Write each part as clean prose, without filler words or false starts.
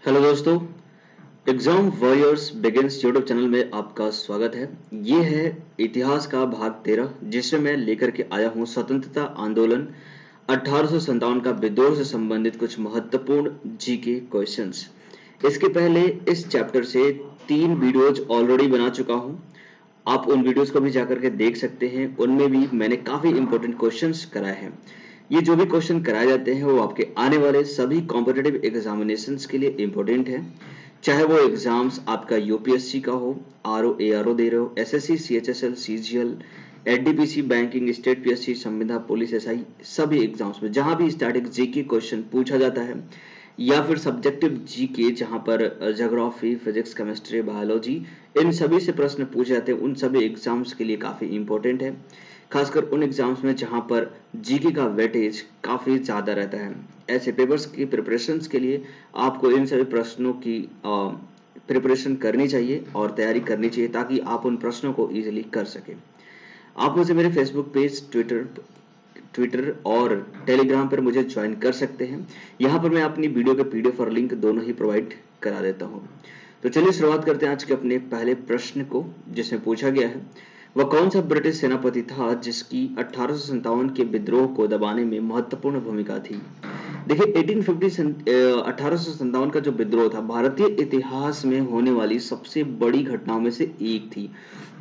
Hello दोस्तों, exam warriors begins YouTube channel में आपका स्वागत है। ये है इतिहास का भाग 13 जिसमें मैं लेकर के आया हूँ स्वतंत्रता आंदोलन 1857 का विद्रोह से संबंधित कुछ महत्वपूर्ण जीके क्वेश्चंस। इसके पहले इस चैप्टर से 3 वीडियोज ऑलरेडी बना चुका हूँ। आप उन वीडियोस को भी जाकर के देख सकते हैं। उनमें भी मैंने काफी इंपॉर्टेंट क्वेश्चंस कराए हैं। ये जो भी क्वेश्चन कराए जाते हैं वो आपके आने वाले सभी कॉम्पिटिटिव एग्जामिनेशंस के लिए इंपॉर्टेंट है। चाहे वो एग्जाम्स आपका यूपीएससी का हो, आरओ एआरओ दे रहे हो, SSC, CHSL, CGL, NTPC, banking, state PSC, संविदा, पुलिस, एसआई, सभी एग्जाम्स में जहां भी स्टैटिक जीके क्वेश्चन पूछा जाता है या फिर सब्जेक्टिव जीके जहां पर ज्योग्राफी, फिजिक्स, केमिस्ट्री, बायोलॉजी, इन सभी से प्रश्न पूछे जाते हैं, उन सभी एग्जाम्स के लिए काफी इंपॉर्टेंट है। खासकर उन एग्जाम्स में जहां पर जीके का वेटेज काफी ज्यादा रहता है। ऐसे पेपर्स की प्रिपरेशंस के लिए आपको इन सभी प्रश्नों की प्रिपरेशन करनी चाहिए और तैयारी करनी चाहिए ताकि आप उन प्रश्नों को इजीली कर सकें। आप मुझे मेरे फेसबुक पेज, ट्विटर और टेलीग्राम पर मुझे ज्वाइन कर सकते हैं। यहाँ पर मैं अपनी वीडियो के पीडीएफ और लिंक दोनों ही प्रोवाइड करा देता हूँ। तो चलिए शुरुआत करते हैं आज के अपने पहले प्रश्न को, जिसमें पूछा गया है वह कौन सा ब्रिटिश सेनापति था जिसकी 1857 के विद्रोह को दबाने में महत्वपूर्ण भूमिका थी। देखिए 1857 का जो विद्रोह था भारतीय इतिहास में होने वाली सबसे बड़ी घटनाओं में से एक थी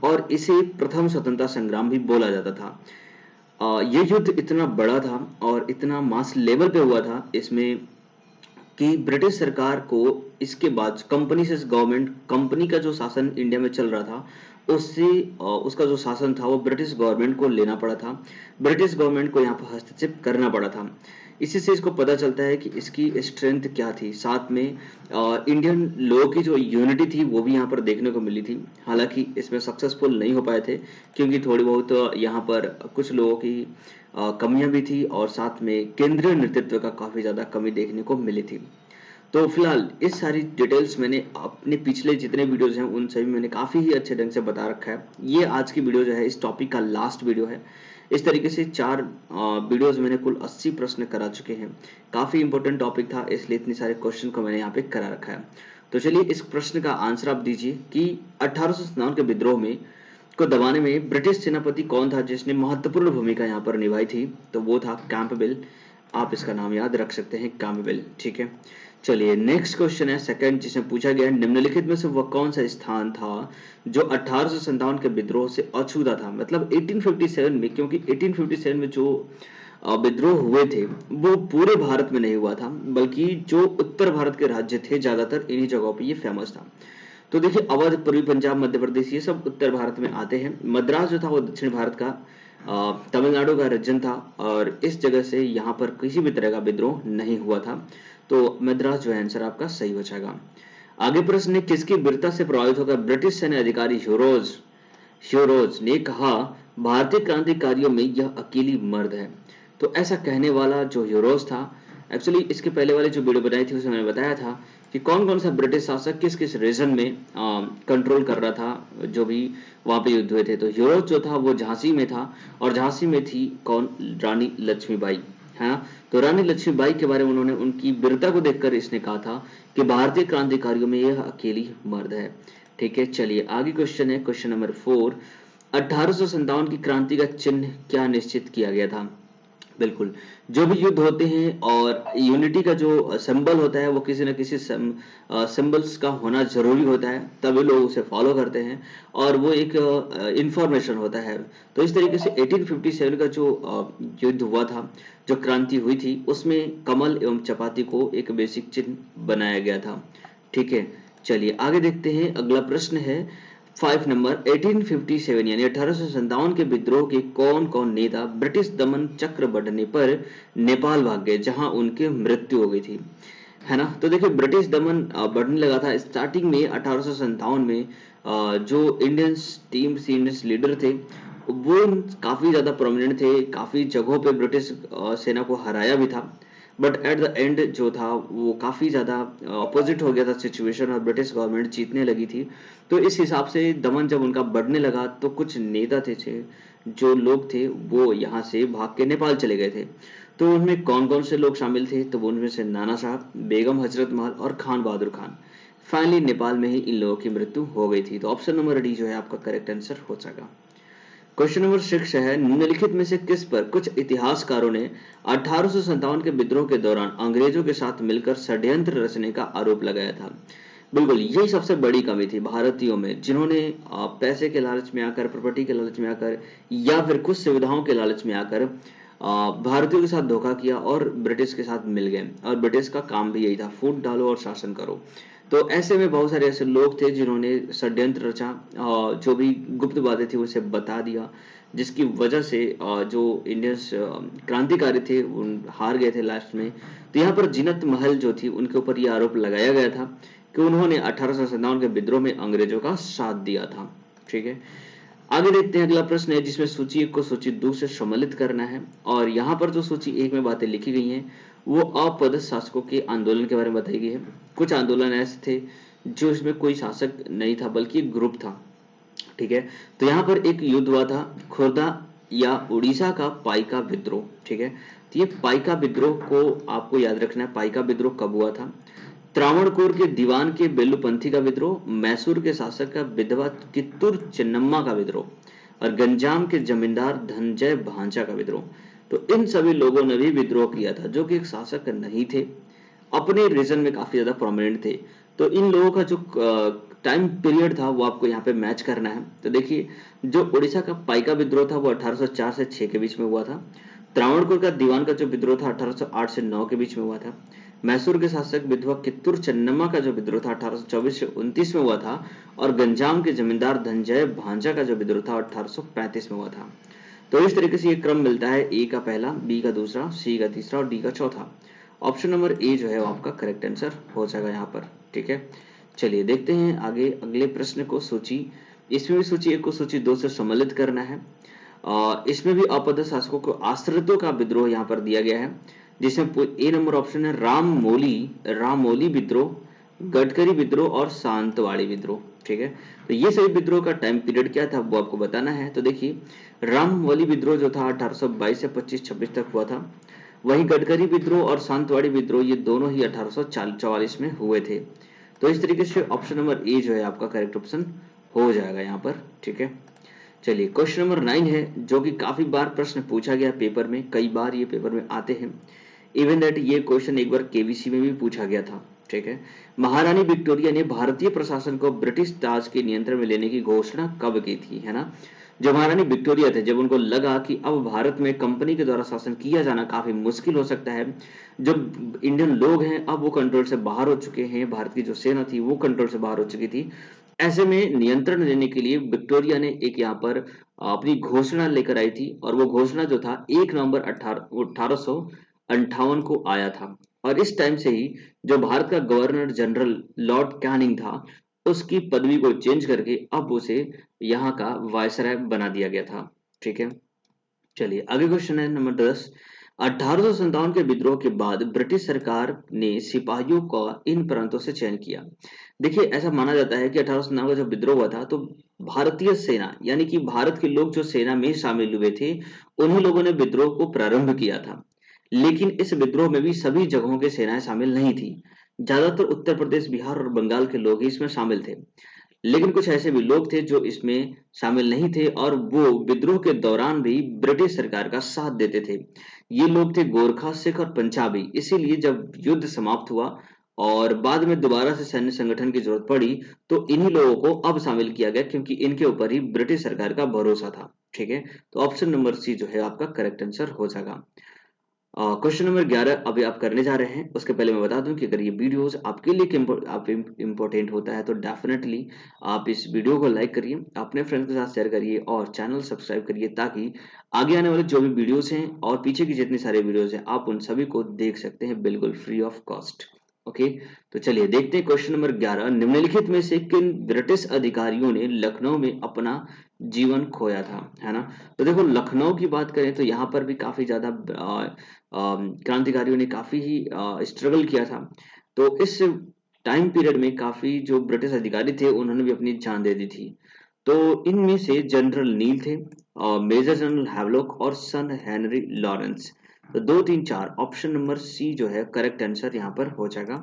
और इसे प्रथम स्वतंत्रता संग्राम भी बोला जाता था। ये युद्ध इतना बड़ा था और इतना मास लेवल पे हुआ था इसमें कि ब्रिटिश सरकार को इसके बाद कंपनी से गवर्नमेंट, कंपनी का जो शासन इंडिया में चल रहा था उससे उसका जो शासन था वो ब्रिटिश गवर्नमेंट को लेना पड़ा था। ब्रिटिश गवर्नमेंट को यहाँ पर हस्तक्षेप करना पड़ा था। इसी से इसको पता चलता है कि इसकी स्ट्रेंथ क्या थी। साथ में इंडियन लोगों की जो यूनिटी थी वो भी यहाँ पर देखने को मिली थी। हालांकि इसमें सक्सेसफुल नहीं हो पाए थे क्योंकि थोड़ी बहुत यहाँ पर कुछ लोगों की कमियां भी थी और साथ में केंद्रीय नेतृत्व का काफी ज्यादा कमी देखने को मिली थी। तो फिलहाल इस सारी डिटेल्स मैंने अपने पिछले जितने वीडियोस हैं उन सभी मैंने काफी ही अच्छे ढंग से बता रखा है। ये आज की वीडियो जो है इस टॉपिक का लास्ट वीडियो है। इस तरीके से 4 वीडियोस मैंने कुल 80 प्रश्न करा चुके हैं। काफी इंपॉर्टेंट टॉपिक था इसलिए इतने सारे क्वेश्चन को मैंने यहाँ पे करा रखा है। तो चलिए इस प्रश्न का आंसर आप दीजिए कि 1857 के विद्रोह में को दबाने में ब्रिटिश सेनापति कौन था जिसने महत्वपूर्ण भूमिका यहाँ पर निभाई थी। तो वो था कैंपबेल। आप इसका नाम याद रख सकते हैं, कैंपबेल। ठीक है, चलिए नेक्स्ट क्वेश्चन है सेकंड, जिसमें पूछा गया है निम्नलिखित में से वह कौन सा स्थान था जो 1857 के विद्रोह से अछूता था। मतलब 1857 में, क्योंकि 1857 में जो विद्रोह हुए थे वो पूरे भारत में नहीं हुआ था बल्कि जो उत्तर भारत के राज्य थे ज्यादातर इन्हीं जगहों पे ये फेमस था। तो देखिए अवध, पूर्वी पंजाब, मध्य प्रदेश ये सब उत्तर भारत में आते हैं। मद्रास जो था वो दक्षिण भारत का तमिलनाडु का रीजन था और इस जगह से यहाँ पर किसी भी तरह का विद्रोह नहीं हुआ था। तो मद्रास जो है आंसर आपका सही हो जाएगा। आगे प्रश्न है किसकी वीरता से प्रभावित होकर ब्रिटिश सैन्य अधिकारी ह्यूरोज ने कहा भारतीय क्रांतिकारियों में यह अकेली मर्द है। तो ऐसा कहने वाला जो ह्यूरोज था, एक्चुअली इसके पहले वाले जो वीडियो बनाई थी उसमें मैंने बताया था कि कौन कौन सा ब्रिटिश शासक किस किस रीजन में कंट्रोल कर रहा था जो भी वहां पे युद्ध हुए थे। तो ह्यूरोज जो था वो झांसी में था और झांसी में थी कौन, रानी लक्ष्मीबाई, है ना। तो रानी लक्ष्मीबाई के बारे में उन्होंने उनकी वीरता को देखकर इसने कहा था कि भारतीय क्रांतिकारियों में यह अकेली मर्द है। ठीक है, चलिए आगे क्वेश्चन है, क्वेश्चन नंबर 4। 1857 की क्रांति का चिन्ह क्या निश्चित किया गया था। बिल्कुल, जो भी युद्ध होते हैं और यूनिटी का जो सिंबल होता है वो किसी न किसी सिंबल्स का होना जरूरी होता है, तभी लोग उसे फॉलो करते हैं और वो एक इंफॉर्मेशन होता है। तो इस तरीके से 1857 का जो युद्ध हुआ था, जो क्रांति हुई थी, उसमें कमल एवं चपाती को एक बेसिक चिन्ह बनाया गया था। ठीक है, चलिए आगे देखते हैं। अगला प्रश्न है 5 नंबर, 1857 यानी 1857 के विद्रोह के कौन कौन नेता ब्रिटिश दमन चक्र बढ़ने पर नेपाल भाग गए जहां उनकी मृत्यु हो गई थी, है ना। तो देखिए ब्रिटिश दमन बढ़ने लगा था स्टार्टिंग में 1857 में। जो इंडियन टीम सीनियर लीडर थे वो काफी ज्यादा प्रोमिनेंट थे, काफी जगहों पे ब्रिटिश सेना को हराया भी था, बट एट द एंड जो था वो काफी ज्यादा अपोजिट हो गया था सिचुएशन और ब्रिटिश गवर्नमेंट जीतने लगी थी। तो इस हिसाब से दमन जब उनका बढ़ने लगा तो कुछ नेता थे जो लोग थे वो यहाँ से भाग के नेपाल चले गए थे। तो उनमें कौन कौन से लोग शामिल थे? तो उनमें से नाना साहब, बेगम हजरत महल और खान बहादुर खान। फाइनली नेपाल में ही इन लोगों की मृत्यु हो गई थी। तो ऑप्शन नंबर डी जो है आपका करेक्ट आंसर हो जाएगा। क्वेश्चन नंबर 6 है, निम्नलिखित में से किस पर कुछ इतिहासकारों ने 1857 के विद्रोह के दौरान अंग्रेजों के साथ मिलकर षड्यंत्र रचने का आरोप लगाया था? बिल्कुल, यही सबसे बड़ी कमी थी भारतीयों में, जिन्होंने पैसे के लालच में आकर, प्रॉपर्टी के लालच में आकर या फिर कुछ सुविधाओं के लालच में आकर भारतीयों के साथ धोखा किया और ब्रिटिश के साथ मिल गए। और ब्रिटिश का काम भी यही था, फूट डालो और शासन करो। तो ऐसे में बहुत सारे ऐसे लोग थे जिन्होंने षड्यंत्र रचा, जो भी गुप्त बातें थी उसे बता दिया, जिसकी वजह से जो इंडियंस क्रांतिकारी थे उन हार गए थे लास्ट में। तो यहाँ पर जीनत महल जो थी उनके ऊपर यह आरोप लगाया गया था कि उन्होंने 1857 के विद्रोह में अंग्रेजों का साथ दिया था। ठीक है, आगे देखते हैं। अगला प्रश्न है जिसमें सूची 1 को सूची 2 से सम्मिलित करना है, और यहाँ पर जो सूची 1 में बातें लिखी गई हैं वो अपदस्थ शासकों के आंदोलन के बारे में बताई गई है। कुछ आंदोलन ऐसे थे जो इसमें कोई शासक नहीं था बल्कि ग्रुप था। ठीक है, तो यहाँ पर एक युद्ध हुआ था, खुर्दा या उड़ीसा का पाइका विद्रोह। ठीक है, तो ये पाइका विद्रोह को आपको याद रखना है। पाइका विद्रोह कब हुआ था? त्रावणकोर के दीवान के बेल्लूपंथी का विद्रोह, मैसूर के शासक का विधवा कित्तूर चेन्नम्मा का विद्रोह और गंजाम के जमींदार धनंजय भांचा का विद्रोह। तो इन सभी लोगों ने भी विद्रोह किया था, जो कि एक शासक नहीं थे, अपने रीजन में काफी ज्यादा प्रोमिनेंट थे। तो इन लोगों का जो टाइम पीरियड था वो आपको यहाँ पे मैच करना है। तो देखिए, जो उड़ीसा का पाइका विद्रोह था वो 1804 से 6 के बीच में हुआ था। त्रावणकोर का दीवान का जो विद्रोह था 1808 से 9 के बीच में हुआ था। मैसूर के शासक विधवा कित्तूर चेन्नम्मा का जो विद्रोह था 1824 से 29 में हुआ था। और गंजाम के जमींदार धनंजय भांजा का जो विद्रोह था 1835 में हुआ था। तो इस तरीके से ये क्रम मिलता है, ए का पहला, बी का दूसरा, सी का तीसरा और डी का चौथा। ऑप्शन नंबर ए जो है वो आपका करेक्ट आंसर हो जाएगा यहाँ पर। ठीक है, चलिए देखते हैं आगे अगले प्रश्न को। इसमें भी सूची 1 को सूची 2 से सम्मिलित करना है। इसमें भी अपदस्थ शासकों को आश्रितों का विद्रोह यहाँ पर दिया गया है, जिसमें ए नंबर ऑप्शन है रामोली विद्रोह, गडकरी विद्रोह और सावंतवाड़ी विद्रोह। ठीक है, तो ये सभी विद्रोह का टाइम पीरियड क्या था वो आपको बताना है। तो देखिए, रामोली विद्रोह जो था 1822 से 25-26 तक हुआ था। वहीं गडकरी विद्रोह और सावंतवाड़ी विद्रोह ये दोनों ही 1844 में हुए थे। तो इस तरीके से ऑप्शन नंबर ए जो है आपका करेक्ट ऑप्शन हो जाएगा यहाँ पर। ठीक है, चलिए क्वेश्चन नंबर 9 है, जो कि काफी बार प्रश्न पूछा गया पेपर में, कई बार ये पेपर में आते हैं। इवन दैट ये क्वेश्चन एक बार केबीसी में भी पूछा गया था। ठीक है, महारानी विक्टोरिया ने भारतीय प्रशासन को ब्रिटिश ताज के नियंत्रण में लेने की घोषणा कब की थी? है ना, जो महारानी विक्टोरिया थे, जब उनको लगा कि अब भारत में कंपनी के द्वारा शासन किया जाना काफी मुश्किल हो सकता है, जब इंडियन लोग हैं अब वो कंट्रोल से बाहर हो चुके हैं, भारत की जो सेना थी वो कंट्रोल से बाहर हो चुकी थी, ऐसे में नियंत्रण लेने के लिए विक्टोरिया ने एक यहाँ पर अपनी घोषणा लेकर आई थी। और वो घोषणा जो था 1 नवंबर 1858 को आया था। और इस टाइम से ही जो भारत का गवर्नर जनरल लॉर्ड कैनिंग था, उसकी पदवी को चेंज करके अब उसे यहाँ का वायसराय बना दिया गया था। ठीक है, चलिए आगे क्वेश्चन है नंबर 10। 1857 के विद्रोह के बाद ब्रिटिश सरकार ने सिपाहियों का इन प्रांतों से चयन किया। देखिए, ऐसा माना जाता है कि 1857 का जब विद्रोह हुआ था तो भारतीय सेना यानी कि भारत के लोग जो सेना में शामिल हुए थे, उन्हीं लोगों ने विद्रोह को प्रारंभ किया था। लेकिन इस विद्रोह में भी सभी जगहों के सेनाएं शामिल नहीं थी। ज्यादातर उत्तर प्रदेश, बिहार और बंगाल के लोग ही इसमें शामिल थे। लेकिन कुछ ऐसे भी लोग थे जो इसमें शामिल नहीं थे और वो विद्रोह के दौरान भी ब्रिटिश सरकार का साथ देते थे। ये लोग थे गोरखा, सिख और पंजाबी। इसीलिए जब युद्ध समाप्त हुआ और बाद में दोबारा से सैन्य संगठन की जरूरत पड़ी, तो इन्हीं लोगों को अब शामिल किया गया, क्योंकि इनके ऊपर ही ब्रिटिश सरकार का भरोसा था। ठीक है, तो ऑप्शन नंबर सी जो है आपका करेक्ट आंसर हो जाएगा। क्वेश्चन नंबर 11 अभी आप करने जा रहे हैं। उसके पहले मैं बता दूं कि अगर ये वीडियोस आपके लिए इम्पोर्टेंट होता है तो डेफिनेटली आप इस वीडियो को लाइक करिए, अपने फ्रेंड्स के साथ शेयर करिए और चैनल सब्सक्राइब करिए, ताकि आगे आने वाले जो भी वीडियोस हैं और पीछे की जितनी सारे वीडियोस हैं आप उन सभी को देख सकते हैं बिल्कुल फ्री ऑफ कॉस्ट। ओके, तो चलिए देखते हैं क्वेश्चन नंबर 11। निम्नलिखित में से किन ब्रिटिश अधिकारियों ने लखनऊ में अपना जीवन खोया था? है ना, तो देखो लखनऊ की बात करें तो यहाँ पर भी काफी ज्यादा क्रांतिकारियों ने काफी ही स्ट्रगल किया था। तो इस टाइम पीरियड में काफी जो ब्रिटिश अधिकारी थे उन्होंने भी अपनी जान दे दी थी। तो इनमें से जनरल नील थे, मेजर जनरल हैवलॉक और सन हेनरी लॉरेंस। तो 2, 3, 4 ऑप्शन नंबर सी जो है करेक्ट आंसर यहाँ पर हो जाएगा।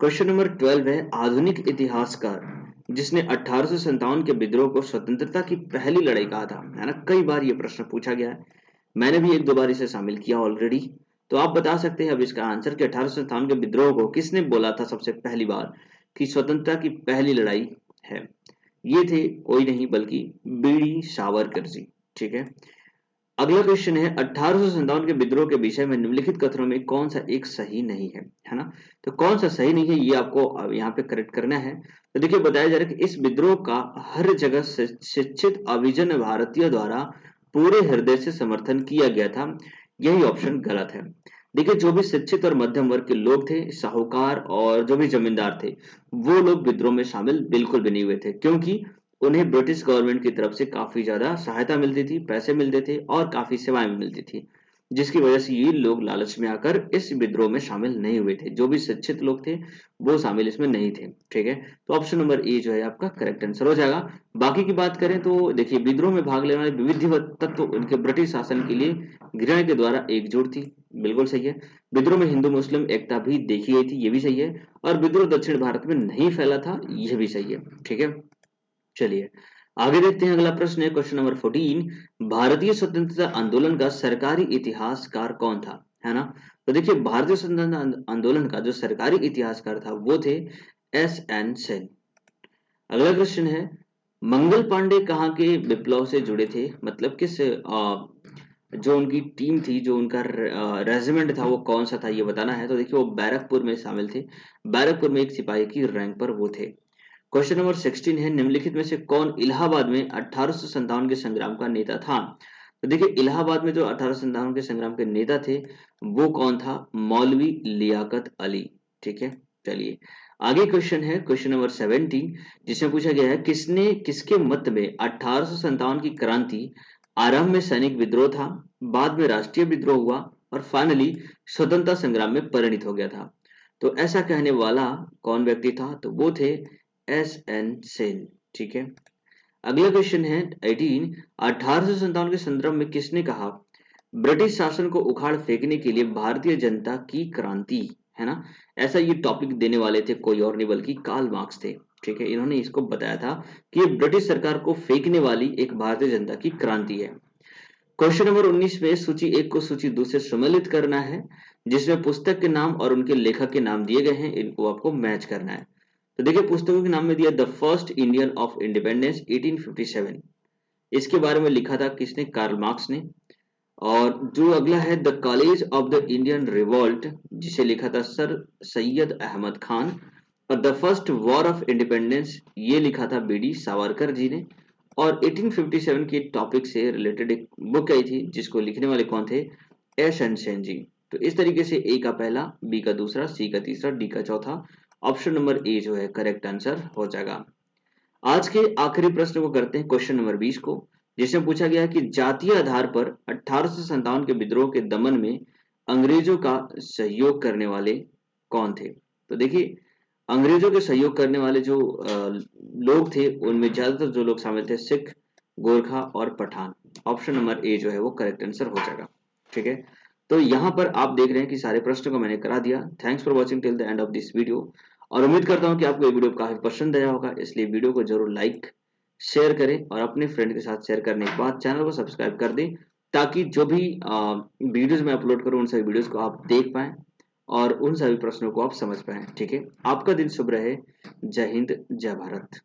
क्वेश्चन नंबर 12 है, आधुनिक इतिहासकार जिसने 1857 के विद्रोह को स्वतंत्रता की पहली लड़ाई कहा था, है ना। कई बार ये प्रश्न पूछा गया है, मैंने भी एक दो बार इसे शामिल किया ऑलरेडी। तो आप बता सकते हैं अब इसका आंसर कि 1857 के विद्रोह को किसने बोला था सबसे पहली बार कि स्वतंत्रता की पहली लड़ाई है। ये थे कोई नहीं बल्कि बीडी सावरकर जी। ठीक है, अगला क्वेश्चन है, 1857 के विद्रोह के विषय में निम्नलिखित कथनों में कौन सा एक सही नहीं है ना। तो कौन सा सही नहीं है ये आपको अब यहाँ पे करेक्ट करना है। तो देखिए बताया जा रहा है कि इस विद्रोह का हर जगह शिक्षित अभिजन भारतीय द्वारा पूरे हृदय से समर्थन किया गया था। यही ऑप्शन गलत है। देखिए जो भी शिक्षित और मध्यम वर्ग के लोग थे, साहूकार और जो भी जमींदार थे, वो लोग विद्रोह में शामिल बिल्कुल भी नहीं हुए थे, क्योंकि उन्हें ब्रिटिश गवर्नमेंट की तरफ से काफी ज्यादा सहायता मिलती थी, पैसे मिलते थे और काफी सेवाएं भी मिलती थी, जिसकी वजह से ये लोग लालच में आकर इस विद्रोह में शामिल नहीं हुए थे। जो भी शिक्षित लोग थे वो शामिल इसमें नहीं थे। ठीक है, तो ऑप्शन नंबर ए जो है आपका करेक्ट आंसर हो जाएगा। बाकी की बात करें तो देखिए विद्रोह में भाग लेने वाले विविध तत्व उनके ब्रिटिश शासन के लिए घृणा के द्वारा एकजुट थी, बिल्कुल सही है। विद्रोह में हिंदू मुस्लिम एकता भी देखी गई थी, ये भी सही है। और विद्रोह दक्षिण भारत में नहीं फैला था, यह भी सही है। ठीक है, चलिए आगे देखते हैं। अगला प्रश्न है क्वेश्चन नंबर 14, भारतीय स्वतंत्रता आंदोलन का सरकारी इतिहासकार कौन था, है ना। तो देखिए भारतीय स्वतंत्रता आंदोलन का जो सरकारी इतिहासकार था वो थे एस.एन. सेन। अगला क्वेश्चन है, मंगल पांडे कहाँ के विप्लव से जुड़े थे, मतलब किस जो उनकी टीम थी, जो उनका रेजिमेंट था वो कौन सा था ये बताना है। तो देखिए वो बैरकपुर में शामिल थे, बैरकपुर में एक सिपाही की रैंक पर वो थे। क्वेश्चन नंबर 16 है, निम्नलिखित में से कौन इलाहाबाद में 1857 के संग्राम का नेता था। तो देखिए इलाहाबाद में जो 1857 के संग्राम के नेता थे वो कौन था, मौलवी लियाकत अली। ठीक है, चलिए आगे क्वेश्चन है क्वेश्चन नंबर 17, जिसमें पूछा गया है किसने किसके मत में 1857 की क्रांति आरंभ में सैनिक विद्रोह था, बाद में राष्ट्रीय विद्रोह हुआ और फाइनली स्वतंत्रता संग्राम में परिणित हो गया था। तो ऐसा कहने वाला कौन व्यक्ति था, तो वो थे एस.एन. सेन। ठीक है, अगला क्वेश्चन है 18, 1857 के संदर्भ में किसने कहा ब्रिटिश शासन को उखाड़ फेंकने के लिए भारतीय जनता की क्रांति, है ना। ऐसा ये टॉपिक देने वाले थे कोई और नहीं बल्कि कार्ल मार्क्स थे। ठीक है, इन्होंने इसको बताया था कि ये ब्रिटिश सरकार को फेंकने वाली एक भारतीय जनता की क्रांति है। क्वेश्चन नंबर 19 में सूची 1 को सूची 2 से सम्मिलित करना है, जिसमें पुस्तक के नाम और उनके लेखक के नाम दिए गए हैं, इनको आपको मैच करना है। तो देखिए पुस्तकों के नाम में दिया the first Indian of independence 1857, इसके बारे में लिखा था किसने, कार्ल मार्क्स ने। और जो अगला है the college of the Indian revolt, जिसे लिखा था सर सैयद अहमद खान। और the first war of independence, ये लिखा था बीडी सावरकर जी ने। और 1857 के टॉपिक से रिलेटेड एक बुक आई थी जिसको लिखने वाले कौन थे, एस.एन. सेन जी। तो इस तरीके से ए का पहला, बी का दूसरा, सी का तीसरा, डी का चौथा, ऑप्शन नंबर ए जो है करेक्ट आंसर हो जाएगा। आज के आखिरी प्रश्न को करते हैं क्वेश्चन नंबर 20 को, जिसमें पूछा गया कि जातीय आधार पर 1857 के विद्रोह के दमन में अंग्रेजों का सहयोग करने वाले कौन थे। तो देखिए अंग्रेजों के सहयोग करने वाले जो लोग थे उनमें ज्यादातर जो लोग शामिल थे सिख, गोरखा और पठान। ऑप्शन नंबर ए जो है वो करेक्ट आंसर हो जाएगा। ठीक है, तो यहाँ पर आप देख रहे हैं कि सारे प्रश्नों को मैंने करा दिया। Thanks for watching till the end of this video. और उम्मीद करता हूँ कि आपको ये वीडियो काफी पसंद आया होगा, इसलिए वीडियो को जरूर लाइक शेयर करें और अपने फ्रेंड के साथ शेयर करने के बाद चैनल को सब्सक्राइब कर दें, ताकि जो भी वीडियोज मैं अपलोड करूँ उन सभी वीडियोज को आप देख पाएं और उन सभी प्रश्नों को आप समझ पाएं। ठीक है, आपका दिन शुभ रहे। जय हिंद, जय भारत।